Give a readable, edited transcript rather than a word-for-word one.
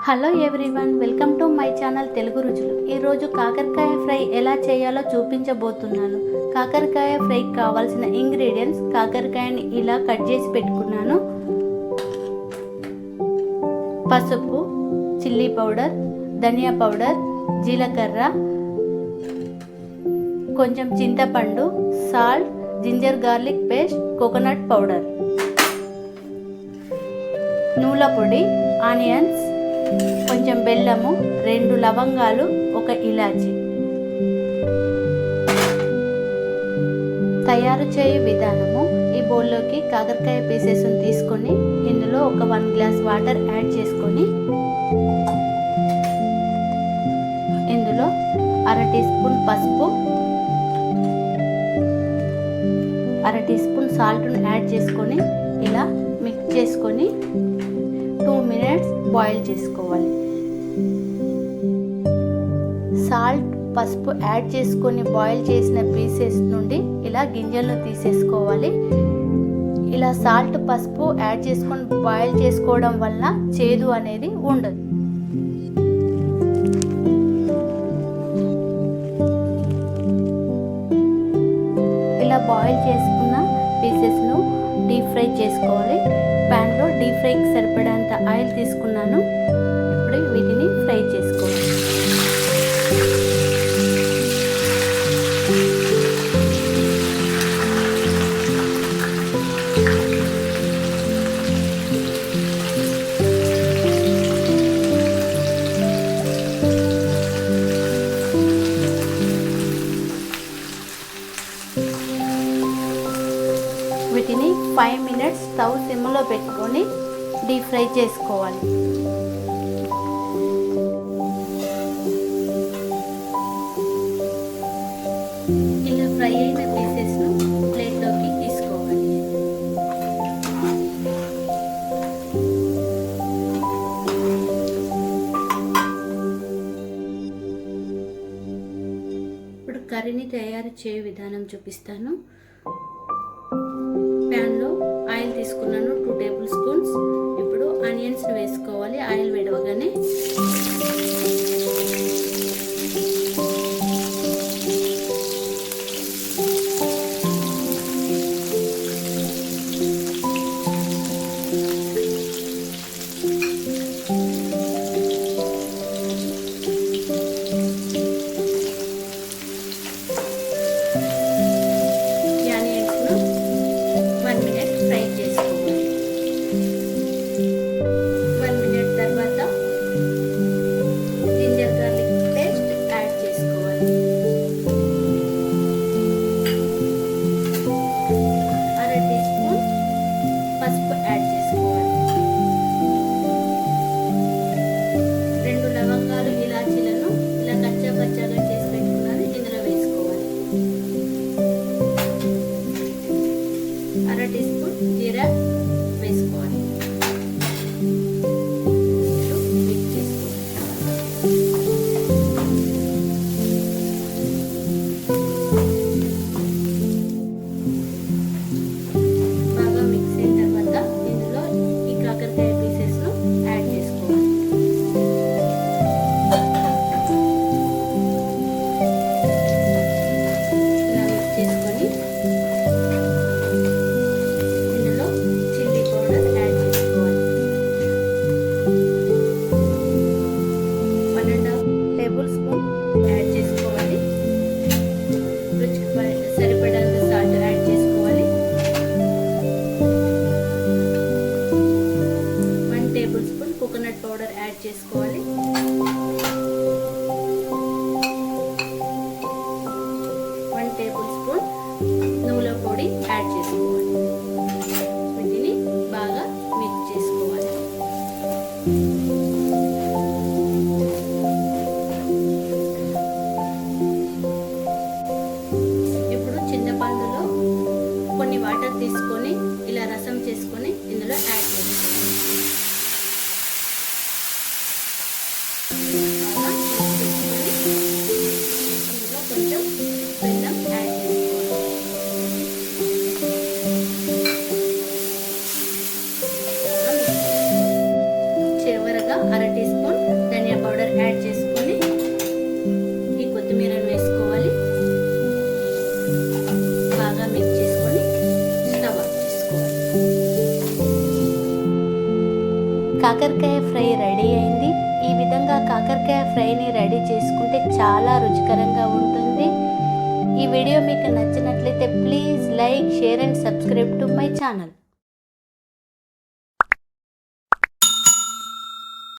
Hello everyone, welcome to my channel Telugu రుచులు. ఈరోజు కాకరకాయ ఫ్రై ఎలా చేయాలో చూపించబోతున్నాను. కాకరకాయ ఫ్రైకి కావాల్సిన ఇంగ్రీడియంట్స్: కాకరకాయని ఇలా కట్ చేసి పెట్టుకున్నాను, పసుపు, చిల్లీ పౌడర్, ధనియా పౌడర్, జీలకర్ర, కొంచెం చింతపండు, salt, ginger garlic paste, coconut powder, నూనె పొడి, ఆనియన్స్, కొంచెం బెల్లము, 2 లవంగాలు, 1 ఇలాచి. తయారు చేయు విధానము: ఈ బౌల్లోకి కాకరకాయ పీసెస్ని తీసుకొని ఇందులో ఒక 1 గ్లాస్ వాటర్ యాడ్ చేసుకొని ఇందులో 1/2 టీ స్పూన్ పసుపు, 1/2 టీ స్పూన్ సాల్ట్ను యాడ్ చేసుకొని ఇలా మిక్స్ చేసుకొని 2 మినిట్స్ బాయిల్ చేసుకోవాలి. సాల్ట్, పసుపు యాడ్ చేసుకొని బాయిల్ చేసిన పీసెస్ నుండి ఇలా గింజలను తీసేసుకోవాలి. ఇలా సాల్ట్, పసుపు యాడ్ చేసుకొని బాయిల్ చేసుకోవడం వల్ల చేదు అనేది ఉండదు. ఇలా బాయిల్ చేసుకున్న పీసెస్ను డీప్ ఫ్రై చేసుకోవాలి. ప్యాన్లో డీప్ ఫ్రైకి సరిపడేంత ఆయిల్ తీసుకున్నాను. ఇప్పుడు వీటిని ఫ్రై చేసుకోవాలి. వీటిని 5 మినిట్స్ స్టవ్ సిమ్లో పెట్టుకొని డీప్ ఫ్రై చేసుకోవాలి. ఇలా ఫ్రై అయిన పీసెస్ను ప్లేట్లోకి తీసుకోవాలి. ఇప్పుడు కర్రీని తయారు చేయే విధానం చూపిస్తాను. ప్యాన్లో ఆయిల్ తీసుకున్నాను, 2 టేబుల్ స్పూన్స్. ఇప్పుడు ఆనియన్స్ని వేసుకోవాలి. ఆయిల్ వేడవగానే పసుపు యాడ్ చేసుకోవాలి. 2 లవంగాలు, ఇలాచీలను ఇలా కచ్చాపచ్చాగా చేసి పెట్టుకున్నాను, ఇందులో వేసుకోవాలి. 1/2 టీ స్పూన్ జీరా వేసుకోవాలి. మిక్స్ చేసుకోవాలి. బాగా మిక్స్ అయిన తర్వాత ఇందులో ఈ కాకరకాయ పీసెస్ను యాడ్ చేసుకోవాలి. ఇలా మిక్స్ చేసుకొని ఇందులో చిల్లీ పౌడర్ యాడ్ చేసుకోవాలి. 1.5 టేబుల్ స్పూన్ యాడ్ చేసుకోవాలి. రుచికి సరిపడంత సాల్ట్ యాడ్ చేసుకోవాలి. 1 table spoon coconut powder add చేసుకోవాలి. 1 టేబుల్ స్పూన్ నువ్వుల పొడి యాడ్ చేసుకోవాలి. వీటిని బాగా మిక్స్ చేసుకోవాలి. ఇప్పుడు చింతపండులో కొన్ని వాటర్ తీసుకొని ఇలా రసం చేసుకొని ఇందులో యాడ్ చేసుకోవాలి. బాగా మిక్స్ చేసుకొని ఇందులో కొంచెం బెల్లం యాడ్ చేసుకోవాలి. చివరగా 1/2 టీ స్పూన్ యాడ్ చేసుకొని ఈ కొత్తిమీరను వేసుకోవాలి. బాగా మిక్స్ చేసుకొని స్టవ్ ఆఫ్ చేసుకోవాలి. కాకరకాయ ఫ్రై రెడీ అయింది. ఈ విధంగా కాకరకాయ ఫ్రైని రెడీ చేసుకుంటే చాలా రుచికరంగా ఉంటుంది. ఈ వీడియో మీకు నచ్చినట్లయితే please like, share and subscribe to my channel.